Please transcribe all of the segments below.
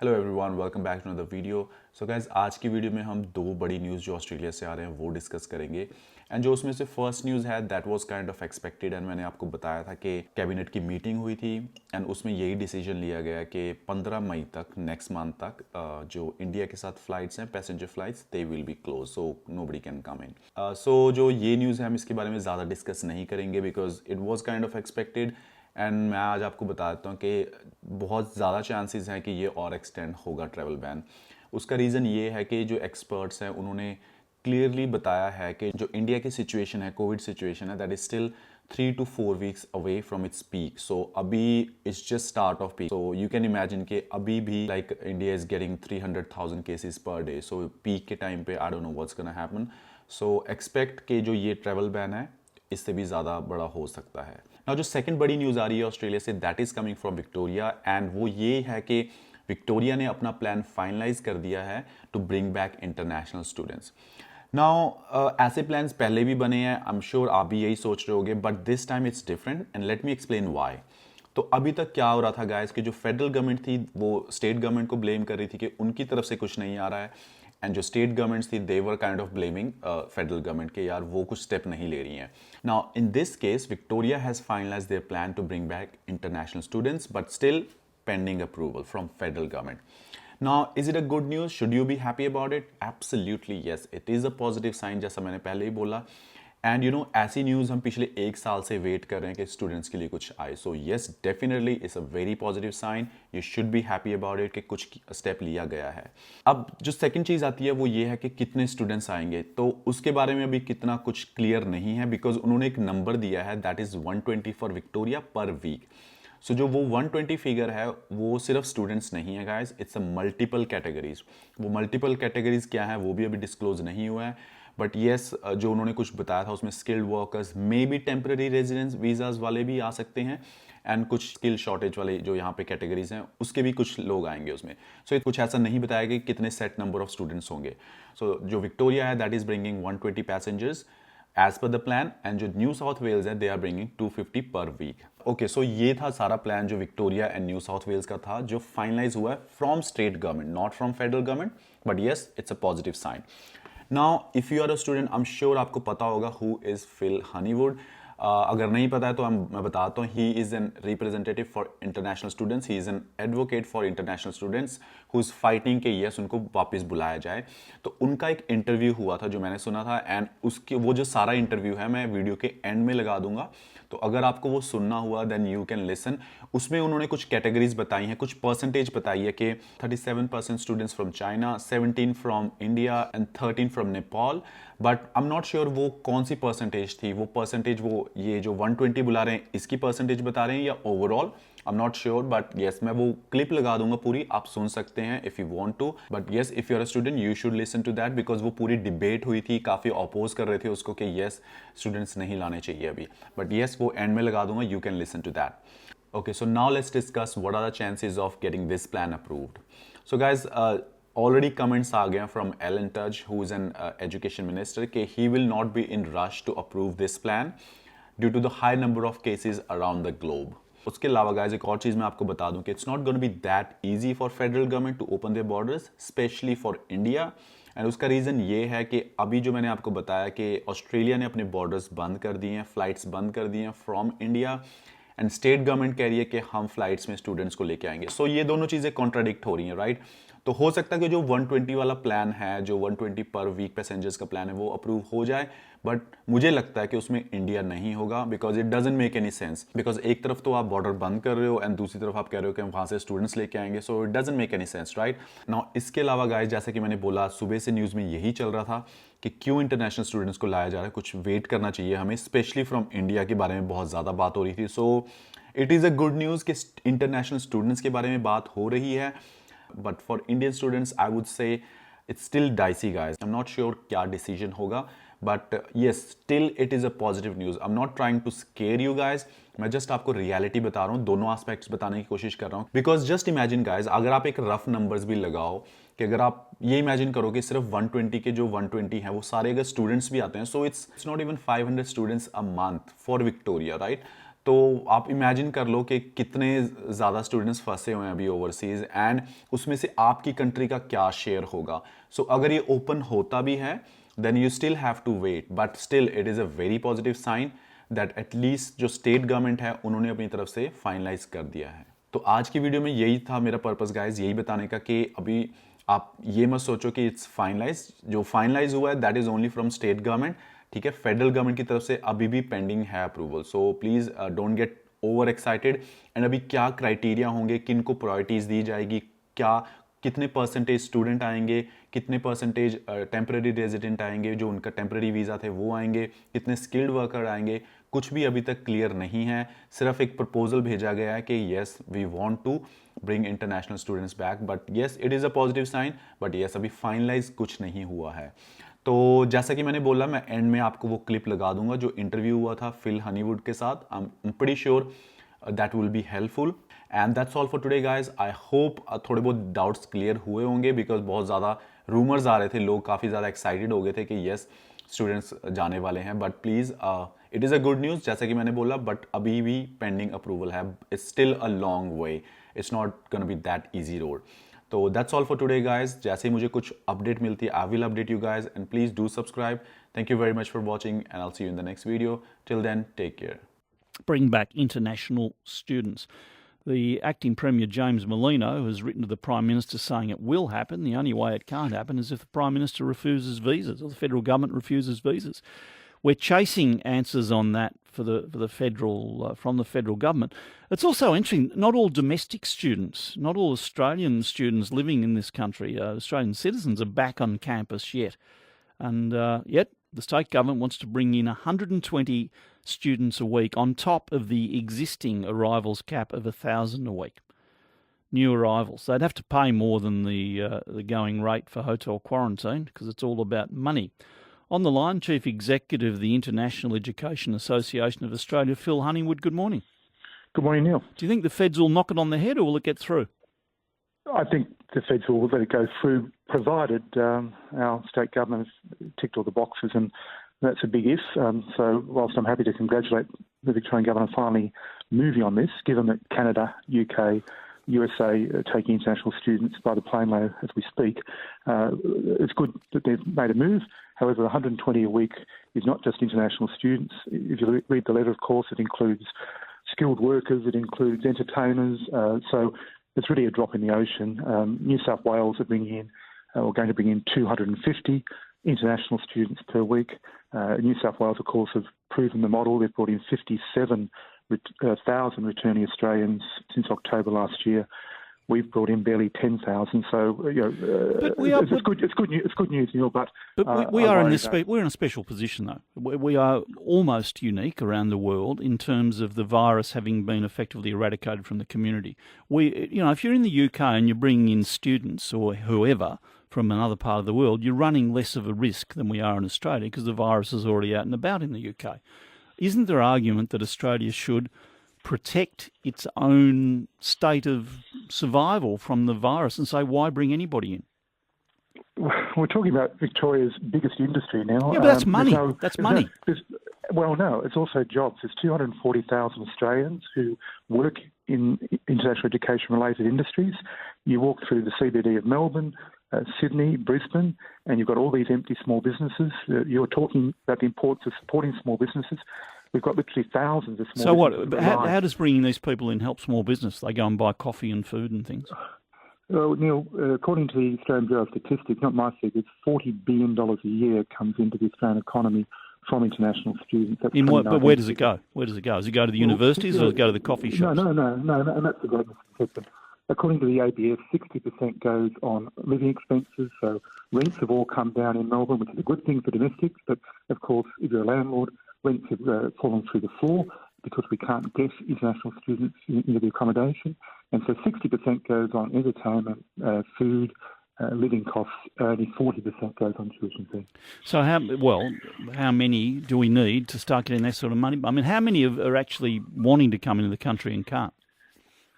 Hello everyone, welcome back to another video. So guys, आज की video में हम दो बड़ी न्यूज़ जो ऑस्ट्रेलिया से आ रहे हैं वो डिस्कस करेंगे। एंड जो उसमें से फर्स्ट न्यूज़ है that was kind of expected, and मैंने आपको बताया था कि कैबिनेट की मीटिंग हुई थी एंड उसमें यही डिसीजन लिया गया कि 15 मई तक, नेक्स्ट मंथ तक, जो इंडिया के साथ फ्लाइट्स हैं, passenger flights, they will be close, so nobody can come in. So जो ये न्यूज़ है हम इसके बारे में ज़्यादा डिस्कस नहीं करेंगे because it was kind of expected. And मैं आज आपको बता देता हूँ कि बहुत ज़्यादा चांसेस हैं कि ये और एक्सटेंड होगा ट्रैवल बैन। उसका रीज़न ये है कि जो एक्सपर्ट्स हैं उन्होंने क्लियरली बताया है कि जो इंडिया की सिचुएशन है, कोविड सिचुएशन है, that is still 3 to 4 weeks away from its peak. So अभी it's just start of peak. So you can imagine कि अभी भी like India is getting 300,000 cases per day. So peak के time पे I don't know what's gonna happen. So expect कि जो ये travel ban है इससे भी ज़्यादा बड़ा हो सकता है। नाउ जो सेकंड बड़ी न्यूज़ आ रही है ऑस्ट्रेलिया से, that is coming from Victoria, and वो ये है कि विक्टोरिया ने अपना प्लान फाइनलाइज कर दिया है to bring back international students. Now ऐसे प्लान्स पहले भी बने हैं, आई एम श्योर आप भी यही सोच रहे होगे, but this time it's different and let me explain why. तो अभी तक क्या हो रहा था गाइस कि जो फेडरल गवर्नमेंट थी वो स्टेट गवर्नमेंट को ब्लेम कर रही थी कि उनकी तरफ से कुछ नहीं आ रहा है, एंड जो स्टेट गवर्नमेंट्स थी they were kind of blaming federal government के यार वो कुछ स्टेप नहीं ले रही हैं। Now in this case Victoria has finalise their plan to bring back international students but still pending approval from federal government. Now, is it a good news? Should you be happy about it? Absolutely yes. It is a positive sign, जैसा मैंने पहले ही बोला। And you know ऐसी news हम पिछले एक साल से वेट कर रहे हैं कि स्टूडेंट्स के लिए कुछ आए। So yes, definitely it's a very positive sign. You should be happy about it कि कुछ स्टेप लिया गया है। अब जो सेकंड चीज़ आती है वो ये है कि कितने स्टूडेंट्स आएंगे, तो उसके बारे में अभी कितना कुछ क्लियर नहीं है बिकॉज उन्होंने एक नंबर दिया है that is 120 for Victoria per week. So जो वो 120 फिगर है वो सिर्फ स्टूडेंट्स नहीं है guys, it's a multiple categories. वो मल्टीपल कैटेगरीज क्या है वो भी अभी डिस्क्लोज नहीं हुआ है, बट येस जो उन्होंने कुछ बताया था उसमें skilled workers, may be temporary residence visas वाले भी आ सकते हैं, एंड कुछ स्किल शॉर्टेज वाले जो यहाँ पे कैटेगरीज हैं उसके भी कुछ लोग आएंगे उसमें। सो कुछ ऐसा नहीं बताया कि कितने सेट नंबर ऑफ स्टूडेंट्स होंगे। सो जो विक्टोरिया है that is bringing 120 passengers as पर द प्लान, एंड जो न्यू साउथ वेल्स है दे आर ब्रिंगिंग 250 पर वीक। ओके, सो ये था सारा प्लान जो Victoria and New South Wales का था, जो फाइनलाइज हुआ है from state government, not from federal government, but yes it's a positive sign. Now if you are a student, I am sure आपको पता होगा हु इज फिल हनीवुड। अगर नहीं पता है तो मैं बताता हूँ, he is an representative for international students, he is an advocate for international students who is fighting के यस उनको वापस बुलाया जाए। तो उनका एक इंटरव्यू हुआ था जो मैंने सुना था, एंड उसके वो जो सारा इंटरव्यू है मैं वीडियो के एंड में लगा दूंगा, तो अगर आपको वो सुनना हुआ देन यू कैन लिसन। उसमें उन्होंने कुछ कैटेगरीज बताई हैं, कुछ परसेंटेज बताई है कि 37% students from China, 17 from India and 13 from Nepal. But I am not sure वो कौन सी परसेंटेज थी, वो परसेंटेज वो ये जो 120 बुला रहे हैं इसकी परसेंटेज बता रहे हैं या overall, I am not sure, but yes मैं वो क्लिप लगा दूंगा पूरी, आप सुन सकते हैं if you want to. But yes, if you are a student you should listen to that because वो पूरी डिबेट हुई थी, काफी अपोज कर रहे थे उसको कि येस स्टूडेंट्स नहीं लाने चाहिए अभी, बट येस वो एंड में लगा दूंगा, you can listen to that. Okay, so now let's discuss what are the chances of getting this plan approved. So guys, already comments आ गए from Alan Tudge, who is an education minister, कि he will not be in rush to approve this plan due to the high number of cases around the globe. उसके अलावा guys एक और चीज़ मैं आपको बता दूं कि it's not going to be that easy for federal government to open their borders, especially for India. And उसका रीज़न ये है कि अभी जो मैंने आपको बताया कि ऑस्ट्रेलिया ने अपने बॉर्डर्स बंद कर दिए हैं, फ्लाइट्स बंद कर दिए हैं from India, and state government कह रही है कि हम फ्लाइट्स में स्टूडेंट्स को लेके आएंगे। सो ये दोनों चीज़ें कॉन्ट्राडिक्ट हो रही हैं, राइट? तो हो सकता है कि जो 120 वाला प्लान है, जो 120 पर वीक पैसेंजर्स का प्लान है वो अप्रूव हो जाए, बट मुझे लगता है कि उसमें इंडिया नहीं होगा because it doesn't make any sense. Because एक तरफ तो आप बॉर्डर बंद कर रहे हो एंड दूसरी तरफ आप कह रहे हो कि हम वहाँ से स्टूडेंट्स लेके आएंगे, so it doesn't make any sense, right? Now इसके अलावा गाइस जैसे कि मैंने बोला सुबह से न्यूज़ में यही चल रहा था कि क्यों इंटरनेशनल स्टूडेंट्स को लाया जा रहा है, कुछ वेट करना चाहिए हमें, स्पेशली फ्रॉम इंडिया के बारे में बहुत ज़्यादा बात हो रही थी। So it is a good news कि इंटरनेशनल स्टूडेंट्स के बारे में बात हो रही है, but for Indian students I would say it's still dicey guys. I am not sure क्या डिसीजन होगा, but yes still it is a positive news. I am not trying to scare you guys, मैं just आपको reality बता रहा हूँ, दोनों aspects बताने की कोशिश कर रहा हूँ। बिकॉज जस्ट इमेजिन गाइस, अगर आप एक रफ नंबर्स भी लगाओ कि अगर आप ये इमेजिन करो कि सिर्फ 120 के जो 120 हैं वो सारे अगर स्टूडेंट्स भी आते हैं, so it's not even 500 students a month for Victoria, right? तो आप इमेजिन कर लो कि कितने ज़्यादा स्टूडेंट्स फंसे हुए हैं अभी ओवरसीज़, एंड उसमें से आपकी कंट्री का क्या शेयर होगा. सो अगर ये ओपन होता भी है then you still have to wait, but still it is a very positive sign that at least जो स्टेट गवर्नमेंट है उन्होंने अपनी तरफ से फाइनलाइज कर दिया है. तो आज की वीडियो में यही था मेरा पर्पस गाइज, यही बताने का कि अभी आप ये मत सोचो कि इट्स फाइनलाइज. जो फाइनलाइज हुआ है that is only from state government. ठीक है, फेडरल गवर्नमेंट की तरफ से अभी भी पेंडिंग है approval. So please don't get over excited. And अभी क्या क्राइटेरिया होंगे, किन को प्रायोरिटीज दी जाएगी, क्या कितने परसेंटेज स्टूडेंट आएंगे, कितने परसेंटेज टेम्पररी रेजिडेंट आएंगे, जो उनका टेम्पररी वीज़ा थे वो आएंगे, कितने स्किल्ड वर्कर आएंगे, कुछ भी अभी तक क्लियर नहीं है. सिर्फ एक प्रपोजल भेजा गया है कि yes we want to bring international students back, but yes it is a positive sign, but yes अभी फाइनलाइज कुछ नहीं हुआ है. तो जैसा कि मैंने बोला, मैं एंड में आपको वो क्लिप लगा दूंगा जो इंटरव्यू हुआ था फिल हनीवुड के साथ. I am pretty sure that will be helpful. And that's all for today guys. I hope थोड़े बहुत डाउट्स क्लियर हुए होंगे, बिकॉज बहुत ज़्यादा रूमर्स आ रहे थे, लोग काफ़ी ज़्यादा एक्साइटेड हो गए थे कि येस स्टूडेंट्स जाने वाले हैं. But please it is a good news जैसा कि मैंने बोला, बट अभी भी पेंडिंग अप्रूवल है. It's still a long way, it's not gonna be that easy road. तो that's all for today guys. जैसे ही मुझे कुछ अपडेट मिलती है I will update you guys, and please do subscribe. Thank you very much for watching and I see you in the next video. Till then take care. Bring back international students. The acting Premier James Merlino has written to the Prime Minister saying it will happen. The only way it can't happen is if the Prime Minister refuses visas or the federal government refuses visas. We're chasing answers on that for the federal from the federal government. It's also interesting. Not all domestic students, not all Australian students living in this country, Australian citizens, are back on campus yet, and yet the state government wants to bring in 120 students a week on top of the existing arrivals cap of 1,000 a week. New arrivals. They'd have to pay more than the going rate for hotel quarantine because it's all about money. On the line, Chief Executive of the International Education Association of Australia, Phil Honeywood. Good morning. Good morning, Neil. Do you think the feds will knock it on the head or will it get through? I think the feds will let it go through, provided our state government has ticked all the boxes, and that's a big if. So whilst I'm happy to congratulate the Victorian government finally moving on this, given that Canada, UK, USA are taking international students by the plane load as we speak, it's good that they've made a move. However, 120 a week is not just international students. If you read the letter, of course, it includes skilled workers, it includes entertainers. So it's really a drop in the ocean. New South Wales are going to bring in 250 international students per week. New South Wales, of course, have proven the model. They've brought in 57,000 returning Australians since October last year. We've brought in barely 10,000, so it's good news, Neil. But we're in a special position, though. We are almost unique around the world in terms of the virus having been effectively eradicated from the community. If you're in the UK and you're bringing in students or whoever from another part of the world, you're running less of a risk than we are in Australia because the virus is already out and about in the UK. Isn't there argument that Australia should protect its own state of survival from the virus and say, why bring anybody in? We're talking about Victoria's biggest industry now. Yeah, but that's money. That's money. No, it's also jobs. There's 240,000 Australians who work in international education-related industries. You walk through the CBD of Melbourne, Sydney, Brisbane, and you've got all these empty small businesses. You're talking about the importance of supporting small businesses. We've got literally thousands of small businesses. So what? How does bringing these people in help small business? They go and buy coffee and food and things? Well, Neil, according to the Australian Bureau of Statistics, not my figures, $40 billion a year comes into the Australian economy from international students. But where does it go? Where does it go? Does it go to the universities or does it go to the coffee shops? No, and that's the great misconception. According to the ABS, 60% goes on living expenses, so rents have all come down in Melbourne, which is a good thing for domestics, but of course, if you're a landlord, rents have fallen through the floor because we can't get international students into the accommodation. And so 60% goes on entertainment, food, living costs, only 40% goes on tuition fee. So how many do we need to start getting that sort of money? I mean, how many are actually wanting to come into the country and can't?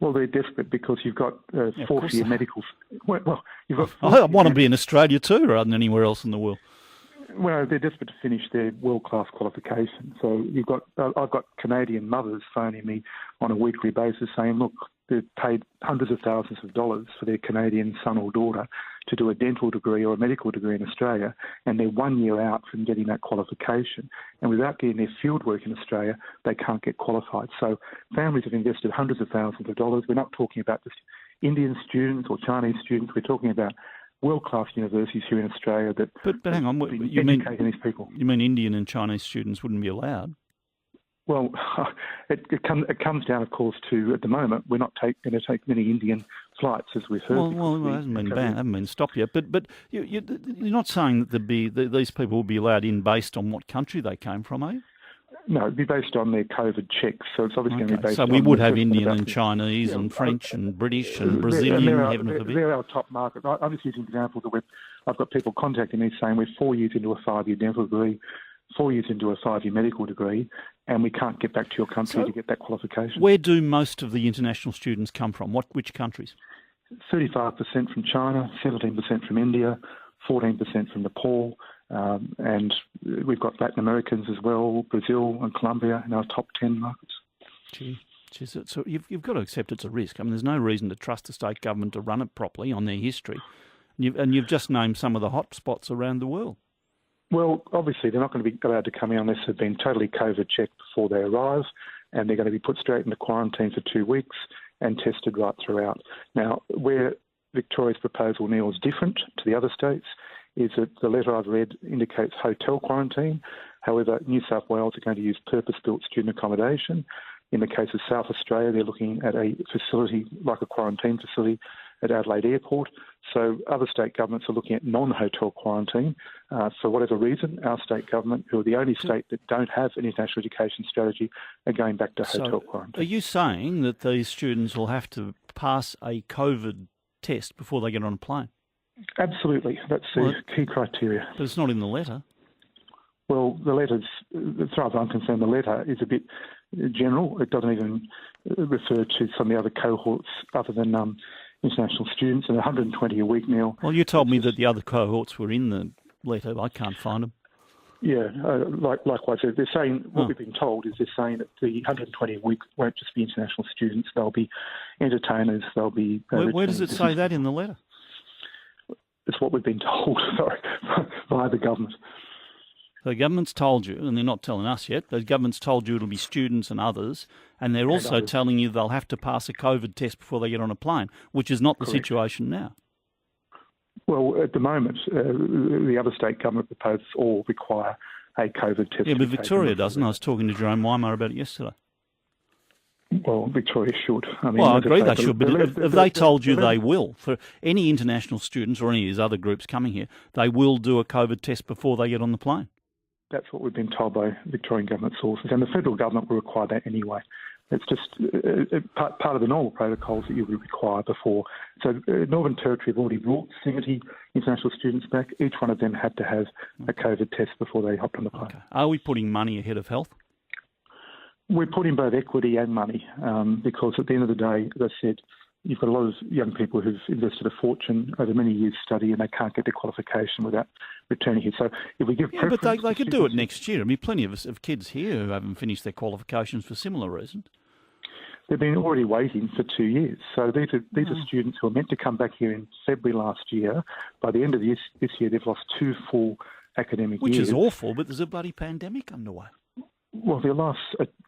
Well, they're desperate because you've got 4-year medical... Well, you've got... I want to be in Australia too rather than anywhere else in the world. Well, they're desperate to finish their world-class qualification. So I've got Canadian mothers phoning me on a weekly basis saying, look, they've paid hundreds of thousands of dollars for their Canadian son or daughter to do a dental degree or a medical degree in Australia, and they're 1 year out from getting that qualification. And without getting their field work in Australia, they can't get qualified. So families have invested hundreds of thousands of dollars. We're not talking about just Indian students or Chinese students. We're talking about world-class universities here in Australia that But hang on, you mean these people. You mean Indian and Chinese students wouldn't be allowed? Well, it comes down, of course, to at the moment we're not going to take many Indian flights, as we've heard. Well, it hasn't been banned, haven't been stopped yet. But you're not saying that these people will be allowed in based on what country they came from, are you? No, it'd be based on their COVID checks. So it's obviously going to be based on... So we would have Indian and Chinese and French and British and Brazilian, heaven forbid. They're our top market. I'm just using examples of I've got people contacting me saying we're 4 years into a 5-year dental degree, 4 years into a 5-year medical degree, and we can't get back to your country to get that qualification. Where do most of the international students come from? Which countries? 35% from China, 17% from India, 14% from Nepal, and we've got Latin Americans as well, Brazil and Colombia in our top 10 markets. So you've got to accept it's a risk. I mean, there's no reason to trust the state government to run it properly on their history. And you've just named some of the hot spots around the world. Well, obviously, they're not going to be allowed to come in unless they've been totally COVID checked before they arrive, and they're going to be put straight into quarantine for 2 weeks and tested right throughout. Now, where Victoria's proposal, Neil, is different to the other states is that the letter I've read indicates hotel quarantine. However, New South Wales are going to use purpose-built student accommodation. In the case of South Australia, they're looking at a facility like a quarantine facility at Adelaide Airport. So other state governments are looking at non-hotel quarantine. For whatever reason, our state government, who are the only state that don't have an international education strategy, are going back to hotel quarantine. Are you saying that these students will have to pass a COVID test before they get on a plane? Absolutely. That's the key criteria. But it's not in the letter. Well, the letter's, as far as I'm concerned, the letter is a bit general. It doesn't even refer to some of the other cohorts other than international students, and 120 a week now. Well, you told me that the other cohorts were in the letter. I can't find them. Yeah, likewise. They're saying, what we've been told is they're saying that the 120 a week won't just be international students, they'll be entertainers, they'll be... Where does it say that in the letter? It's what we've been told, by the government. The government's told you, and they're not telling us yet, the government's told you it'll be students and others, and they're also telling you they'll have to pass a COVID test before they get on a plane, which is not the situation now. Well, at the moment, the other state government proposals all require a COVID test. Yeah, but Victoria doesn't. I was talking to Jerome Weimer about it yesterday. Well, Victoria should. I agree they should, but if they told you they will, for any international students or any of these other groups coming here, they will do a COVID test before they get on the plane. That's what we've been told by Victorian government sources, and the federal government will require that anyway. It's just part of the normal protocols that you would require before. So Northern Territory have already brought 70 international students back. Each one of them had to have a COVID test before they hopped on the plane. Okay. Are we putting money ahead of health? We're putting both equity and money because at the end of the day, as I said, you've got a lot of young people who've invested a fortune over many years' study and they can't get their qualification without returning here. So if we give preference... but they could do it next year. I mean, plenty of kids here who haven't finished their qualifications for similar reasons. They've been already waiting for 2 years. So these are students who are meant to come back here in February last year. By the end of this year, they've lost 2 full academic years. Which is awful, but there's a bloody pandemic underway. Well, their life's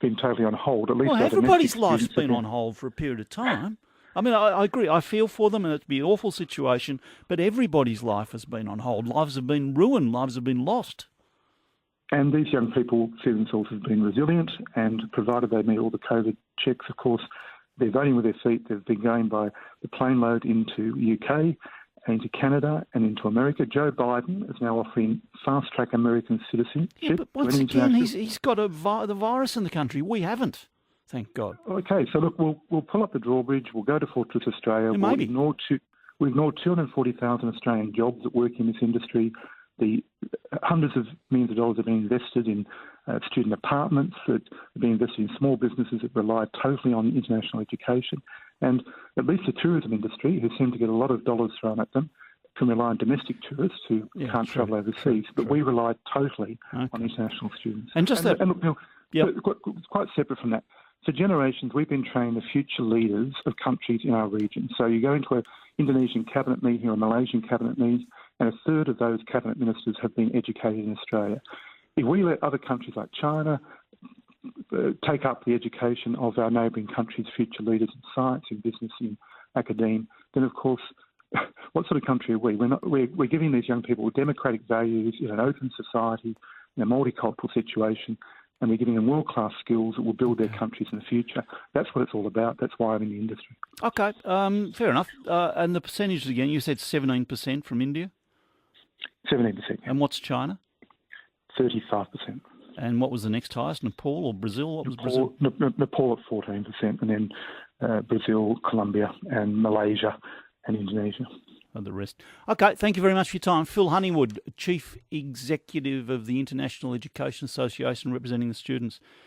been totally on hold. At least everybody's life's been on hold for a period of time. I mean, I agree. I feel for them, and it'd be an awful situation, but everybody's life has been on hold. Lives have been ruined. Lives have been lost. And these young people see themselves as being resilient, and provided they meet all the COVID checks, of course, they're voting with their feet. They've been going by the plane load into UK, into Canada, and into America. Joe Biden is now offering fast-track American citizenship. Yeah, but once again, he's got the virus in the country. We haven't, thank God. Okay, so look, we'll pull up the drawbridge. We'll go to Fortress Australia. Yeah, maybe. We'll ignore 240,000 Australian jobs that work in this industry. The hundreds of millions of dollars have been invested in student apartments, that have been invested in small businesses that rely totally on international education. And at least the tourism industry, who seem to get a lot of dollars thrown at them, can rely on domestic tourists who can't travel overseas, but we rely totally on international students. And just look, Bill, quite separate from that. For generations, we've been training the future leaders of countries in our region. So you go into an Indonesian cabinet meeting or a Malaysian cabinet meeting, and a third of those cabinet ministers have been educated in Australia. If we let other countries like China take up the education of our neighbouring countries' future leaders in science, in business, in academia, then of course, what sort of country are we? We're giving these young people democratic values in an open society, in a multicultural situation, and we're giving them world-class skills that will build their countries in the future. That's what it's all about. That's why I'm in the industry. Okay, fair enough. And the percentages again, you said 17% from India? 17%. And what's China? 35%. And what was the next highest, Nepal or Brazil? What was Brazil? Nepal at 14%, and then Brazil, Colombia, and Malaysia and Indonesia. And the rest. Okay, thank you very much for your time. Phil Honeywood, Chief Executive of the International Education Association, representing the students